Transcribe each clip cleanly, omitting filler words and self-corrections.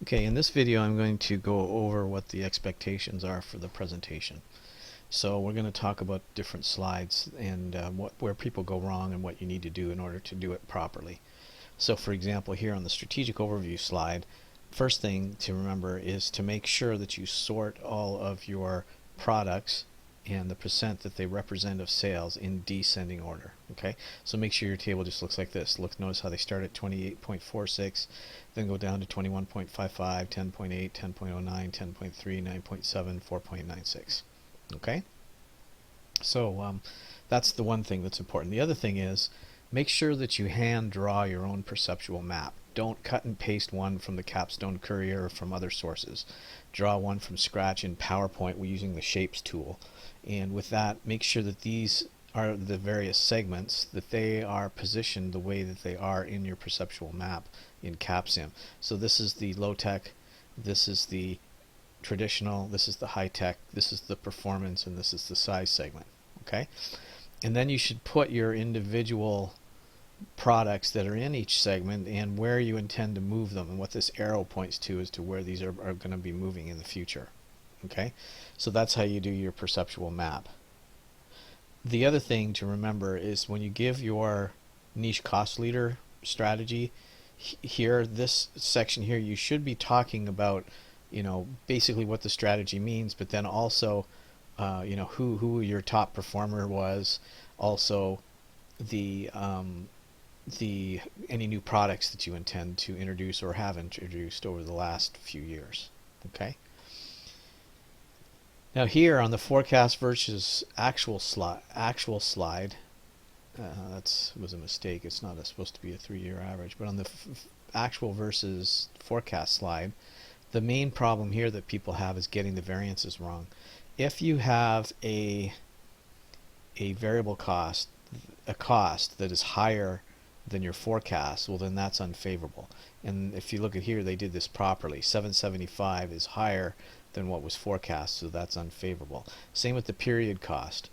Okay, in this video I'm going to go over what the expectations are for the presentation. So we're going to talk about different slides and where people go wrong and what you need to do in order to do it properly. So for example, here on the strategic overview slide, first thing to remember is to make sure that you sort all of your products and the percent that they represent of sales in descending order. Okay, so make sure your table just looks like this. Notice how they start at 28.46, then go down to 21.55, 10.8, 10.09, 10.3, 9.7, 4.96. Okay, so that's the one thing that's important. The other thing is make sure that you hand draw your own perceptual map. Don't cut and paste one from the Capstone Courier or from other sources. Draw one from scratch in PowerPoint using the Shapes tool. And with that, make sure that these are the various segments, that they are positioned the way that they are in your perceptual map in CapSim. So this is the low-tech, this is the traditional, this is the high-tech, this is the performance, and this is the size segment. Okay? And then you should put your individual products that are in each segment and where you intend to move them, and what this arrow points to as to where these are going to be moving in the future. Okay, so that's how you do your perceptual map. The other thing to remember is when you give your niche cost leader strategy here, this section here, you should be talking about, basically what the strategy means, but then also, who your top performer was, also the any new products that you intend to introduce or have introduced over the last few years. Okay. Now here on the forecast versus actual slide, that was a mistake. It's not supposed to be a 3-year average, but on the actual versus forecast slide, the main problem here that people have is getting the variances wrong. If you have a variable cost, a cost that is higher than your forecast, well then that's unfavorable. And if you look at here, they did this properly. 775 is higher than what was forecast, so that's unfavorable. Same with the period cost.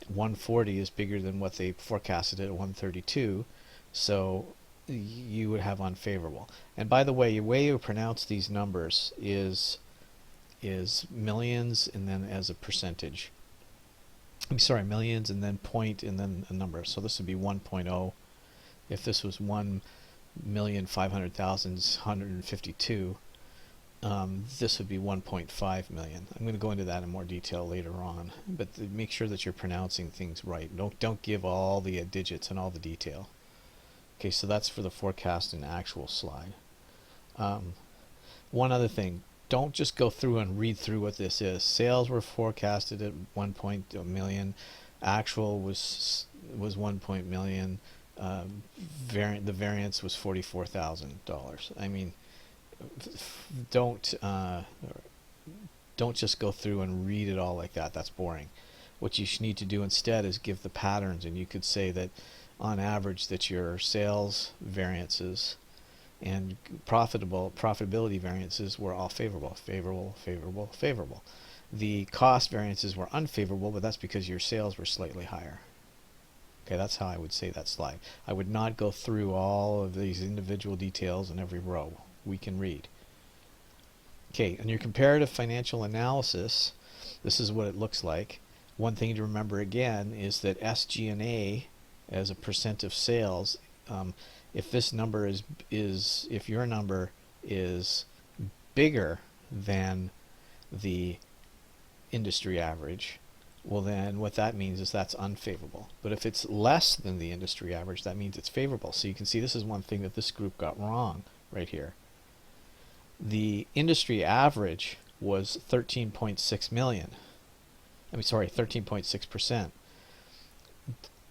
140 is bigger than what they forecasted at 132, so you would have unfavorable. And by the way you pronounce these numbers is millions and then as a percentage. I'm sorry, millions and then point and then a number. So this would be 1.0. If this was 1,500,152, this would be 1.5 million. I'm going to go into that in more detail later on, but make sure that you're pronouncing things right. Don't give all the digits and all the detail. Okay, so that's for the forecast and actual slide. One other thing, don't just go through and read through what this is. Sales were forecasted at 1 million. Actual was 1 million. The variance was $44,000. I mean, don't just go through and read it all like that. That's boring. What you need to do instead is give the patterns, and you could say that on average that your sales variances and profitability variances were all favorable. The cost variances were unfavorable, but that's because your sales were slightly higher. Okay, that's how I would say that slide. I would not go through all of these individual details in every row. We can read. Okay, and your comparative financial analysis, this is what it looks like. One thing to remember again is that SG&A as a percent of sales, if this number if your number is bigger than the industry average, well then what that means is that's unfavorable. But if it's less than the industry average, that means it's favorable. So you can see this is one thing that this group got wrong right here. The industry average was 13.6 million. 13.6%.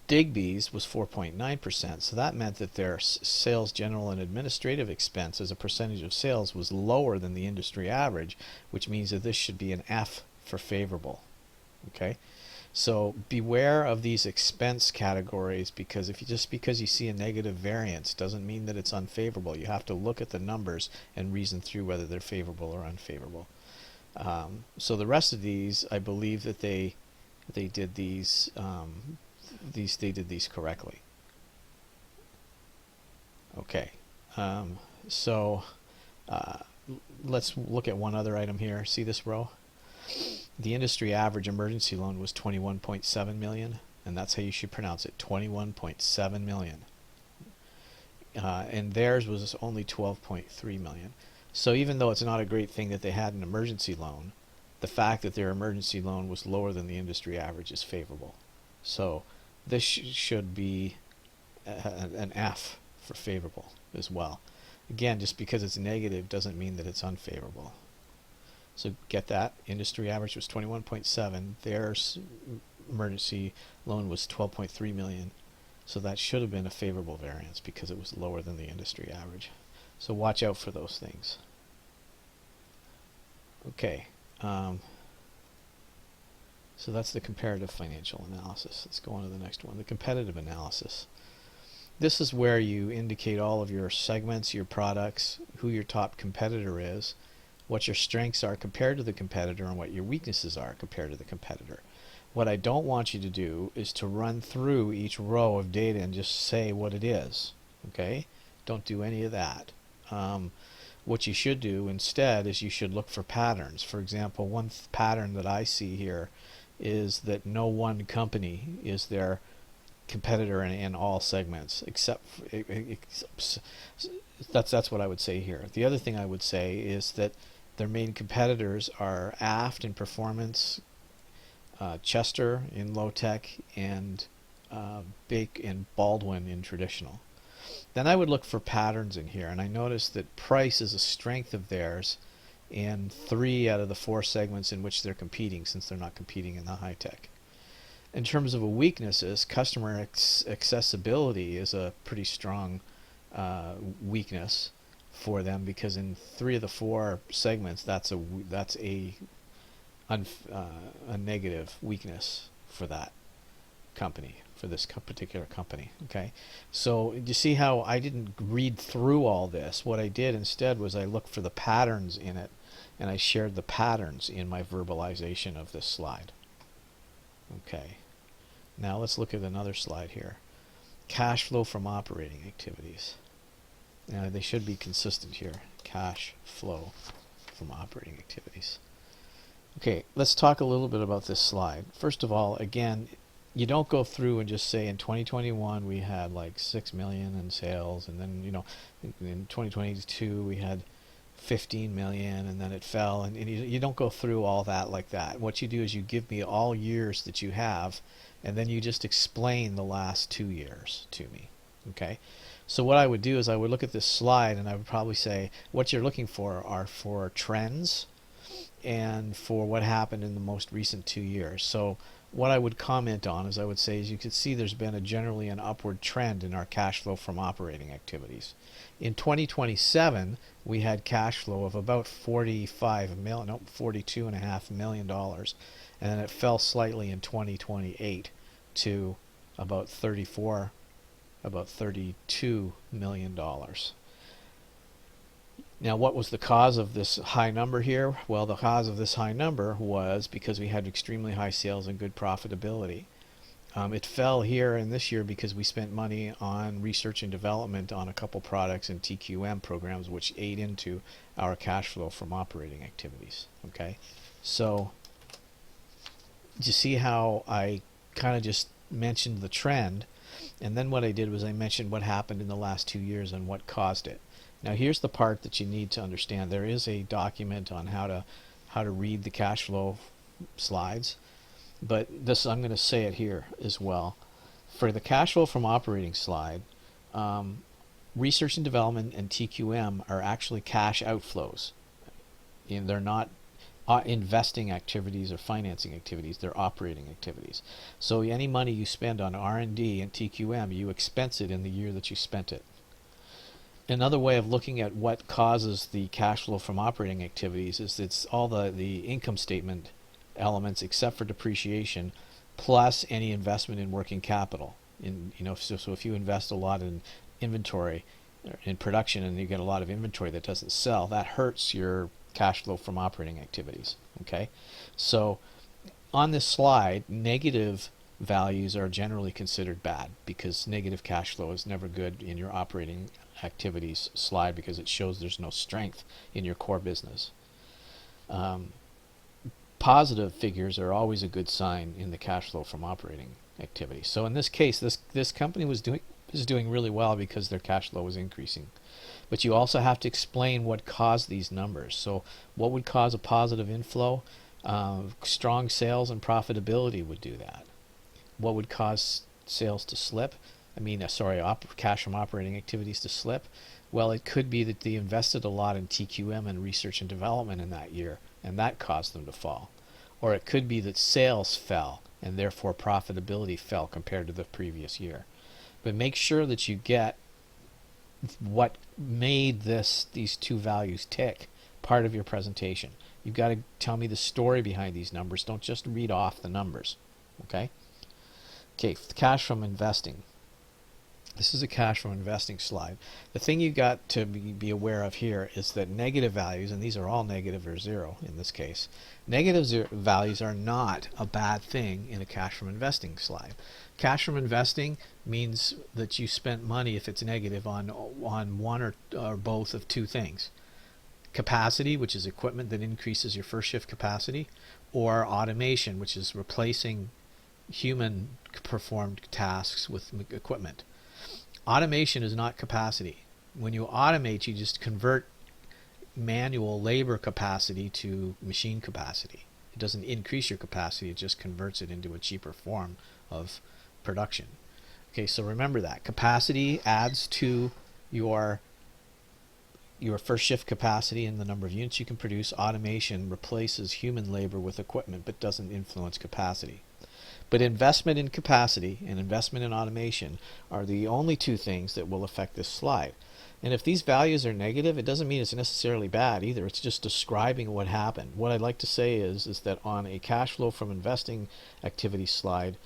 Digby's was 4.9%, so that meant that their sales, general, and administrative expense as a percentage of sales was lower than the industry average, which means that this should be an F for favorable. Okay, so beware of these expense categories, because because you see a negative variance doesn't mean that it's unfavorable. You have to look at the numbers and reason through whether they're favorable or unfavorable. So the rest of these, I believe that they did these correctly. Okay, so let's look at one other item here. See this row? The industry average emergency loan was 21.7 million, and that's how you should pronounce it, 21.7 million. And theirs was only 12.3 million. So even though it's not a great thing that they had an emergency loan, the fact that their emergency loan was lower than the industry average is favorable. So this should be an F for favorable as well. Again, just because it's negative doesn't mean that it's unfavorable. So get that? Industry average was 21.7. Their emergency loan was 12.3 million. So that should have been a favorable variance because it was lower than the industry average. So watch out for those things. Okay. So that's the comparative financial analysis. Let's go on to the next one, the competitive analysis. This is where you indicate all of your segments, your products, who your top competitor is, what your strengths are compared to the competitor, and what your weaknesses are compared to the competitor. What I don't want you to do is to run through each row of data and just say what it is. Okay? Don't do any of that. What you should do instead is you should look for patterns. For example, one pattern that I see here is that no one company is their competitor in all segments, except that's what I would say here. The other thing I would say is that their main competitors are Aft in performance, Chester in low tech, and Bake and Baldwin in traditional. Then I would look for patterns in here, and I noticed that price is a strength of theirs in 3 out of the 4 segments in which they're competing, since they're not competing in the high tech. In terms of weaknesses, customer accessibility is a pretty strong weakness for them, because in 3 of the 4 segments that's a negative weakness for that company, for this particular company. Okay, so you see how I didn't read through all this. What I did instead was I looked for the patterns in it, and I shared the patterns in my verbalization of this slide. Okay, now let's look at another slide here. Cash flow from operating activities. Now they should be consistent here. Cash flow from operating activities. Okay, let's talk a little bit about this slide. First of all, again, you don't go through and just say in 2021 we had like 6 million in sales, and then in 2022 we had 15 million, and then it fell, and you don't go through all that like that. What you do is you give me all years that you have, and then you just explain the last 2 years to me. Okay, so what I would do is I would look at this slide, and I would probably say what you're looking for are for trends and for what happened in the most recent 2 years. So what I would comment on is I would say, as you can see, there's been generally an upward trend in our cash flow from operating activities. In 2027, we had cash flow of about $42.5 million, and then it fell slightly in 2028 to about $32 million. Now, what was the cause of this high number here? Well, the cause of this high number was because we had extremely high sales and good profitability. It fell here in this year because we spent money on research and development on a couple products and TQM programs, which ate into our cash flow from operating activities. Okay, so you see how I kind of just mentioned the trend, and then what I did was I mentioned what happened in the last 2 years and what caused it. Now here's the part that you need to understand. There is a document on how to read the cash flow slides, but this, I'm going to say it here as well. For the cash flow from operating slide, research and development and TQM are actually cash outflows. And they're not investing activities or financing activities, they're operating activities. So any money you spend on R&D and TQM, you expense it in the year that you spent it. Another way of looking at what causes the cash flow from operating activities is it's all the income statement elements except for depreciation, plus any investment in working capital. So if you invest a lot in inventory, in production, and you get a lot of inventory that doesn't sell, that hurts your cash flow from operating activities. Okay, so on this slide, negative values are generally considered bad because negative cash flow is never good in your operating activities slide because it shows there's no strength in your core business. Positive figures are always a good sign in the cash flow from operating activity. So in this case, this company was doing really well because their cash flow was increasing. But you also have to explain what caused these numbers. So what would cause a positive inflow? Strong sales and profitability would do that. What would cause sales to slip? Cash from operating activities to slip? Well, it could be that they invested a lot in TQM and research and development in that year, and that caused them to fall. Or it could be that sales fell, and therefore profitability fell compared to the previous year. But make sure that you get what made these two values tick part of your presentation. You've got to tell me the story behind these numbers. Don't just read off the numbers. Okay, cash from investing. This is a cash from investing slide. The thing you got to be aware of here is that negative values, and these are all negative or zero in this case, negative values are not a bad thing in a cash from investing slide. Cash from investing means that you spent money, if it's negative, on one or both of two things. Capacity, which is equipment that increases your first shift capacity, or automation, which is replacing human performed tasks with equipment. Automation is not capacity. When you automate, you just convert manual labor capacity to machine capacity. It doesn't increase your capacity, it just converts it into a cheaper form of production. Okay, so remember that. Capacity adds to your first shift capacity and the number of units you can produce. Automation replaces human labor with equipment but doesn't influence capacity. But investment in capacity and investment in automation are the only two things that will affect this slide. And if these values are negative, it doesn't mean it's necessarily bad either. It's just describing what happened. What I'd like to say is that on a cash flow from investing activity slide,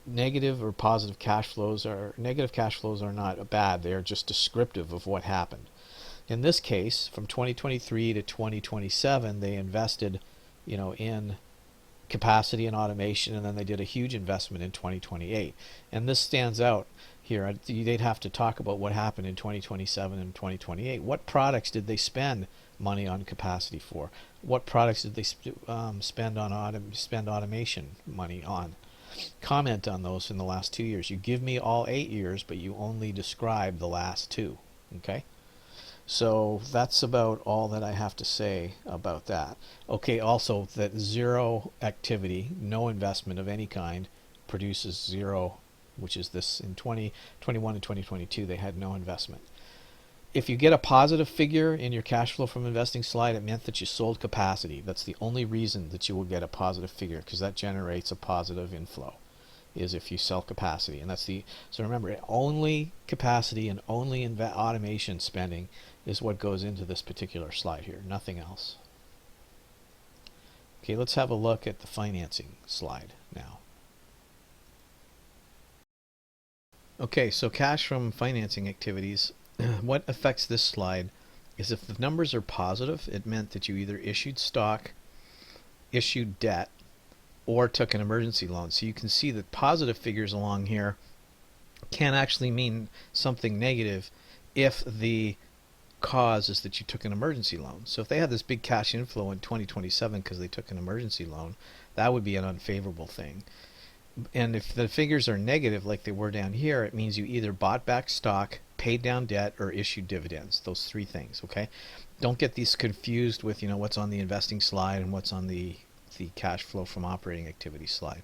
negative or positive cash flows are not bad. They are just descriptive of what happened. In this case, from 2023 to 2027, they invested, in capacity and automation, and then they did a huge investment in 2028. And this stands out here. They'd have to talk about what happened in 2027 and 2028. What products did they spend money on capacity for? What products did they spend automation money on? Comment on those in the last 2 years. You give me all 8 years, but you only describe the last 2. Okay? So that's about all that I have to say about that. Okay, also that zero activity, no investment of any kind, produces zero, which is this in 2021 and 2022, they had no investment. If you get a positive figure in your cash flow from investing slide, it meant that you sold capacity. That's the only reason that you will get a positive figure, because that generates a positive inflow, is if you sell capacity. And so remember, only capacity and only automation spending is what goes into this particular slide here, nothing else. Okay, let's have a look at the financing slide now. Okay, so cash from financing activities, what affects this slide is if the numbers are positive, it meant that you either issued stock, issued debt, or took an emergency loan. So you can see that positive figures along here can actually mean something negative if the cause is that you took an emergency loan. So if they had this big cash inflow in 2027 because they took an emergency loan, that would be an unfavorable thing. And if the figures are negative like they were down here, it means you either bought back stock, paid down debt, or issued dividends. Those three things, okay? Don't get these confused with, what's on the investing slide and what's on the cash flow from operating activity slide.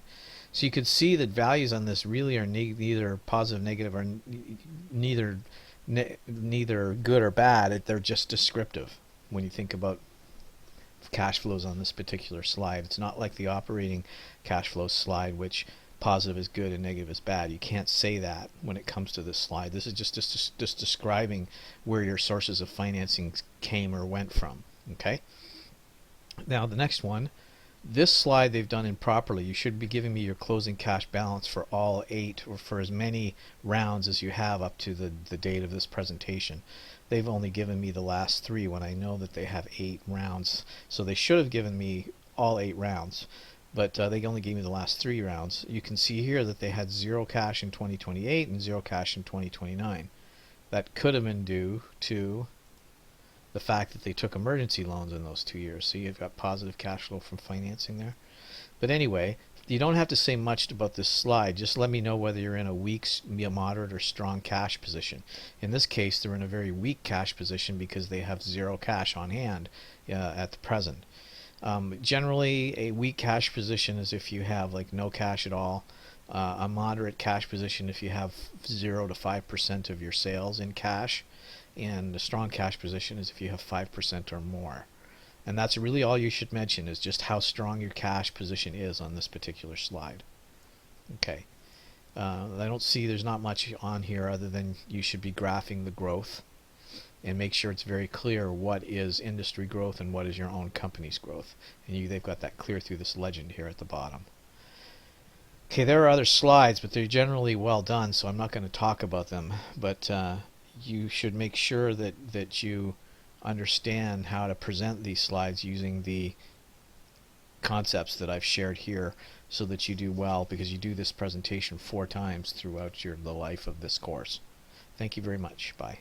So you could see that values on this really are neither positive, negative, or neither good or bad. They're just descriptive when you think about cash flows on this particular slide. It's not like the operating cash flow slide, which positive is good and negative is bad. You can't say that when it comes to this slide. This is just describing where your sources of financing came or went from. Okay. Now the next one, this slide they've done improperly. You should be giving me your closing cash balance for all 8 or for as many rounds as you have up to the date of this presentation. They've only given me the last 3 when I know that they have 8 rounds. So they should have given me all 8 rounds, but they only gave me the last 3 rounds. You can see here that they had 0 cash in 2028 and 0 cash in 2029. that could have been due to the fact that they took emergency loans in those 2 years. So you've got positive cash flow from financing there. But anyway, you don't have to say much about this slide. Just let me know whether you're in a weak, moderate, or strong cash position. In this case, they're in a very weak cash position because they have zero cash on hand at the present. Generally, a weak cash position is if you have like no cash at all. A moderate cash position if you have 0 to 5% of your sales in cash, and a strong cash position is if you have 5% or more. And that's really all you should mention, is just how strong your cash position is on this particular slide. Okay. I don't see, there's not much on here other than you should be graphing the growth and make sure it's very clear what is industry growth and what is your own company's growth. And they've got that clear through this legend here at the bottom. Okay, there are other slides, but they're generally well done, so I'm not going to talk about them. But you should make sure that you understand how to present these slides using the concepts that I've shared here, so that you do well, because you do this presentation 4 times throughout the life of this course. Thank you very much. Bye.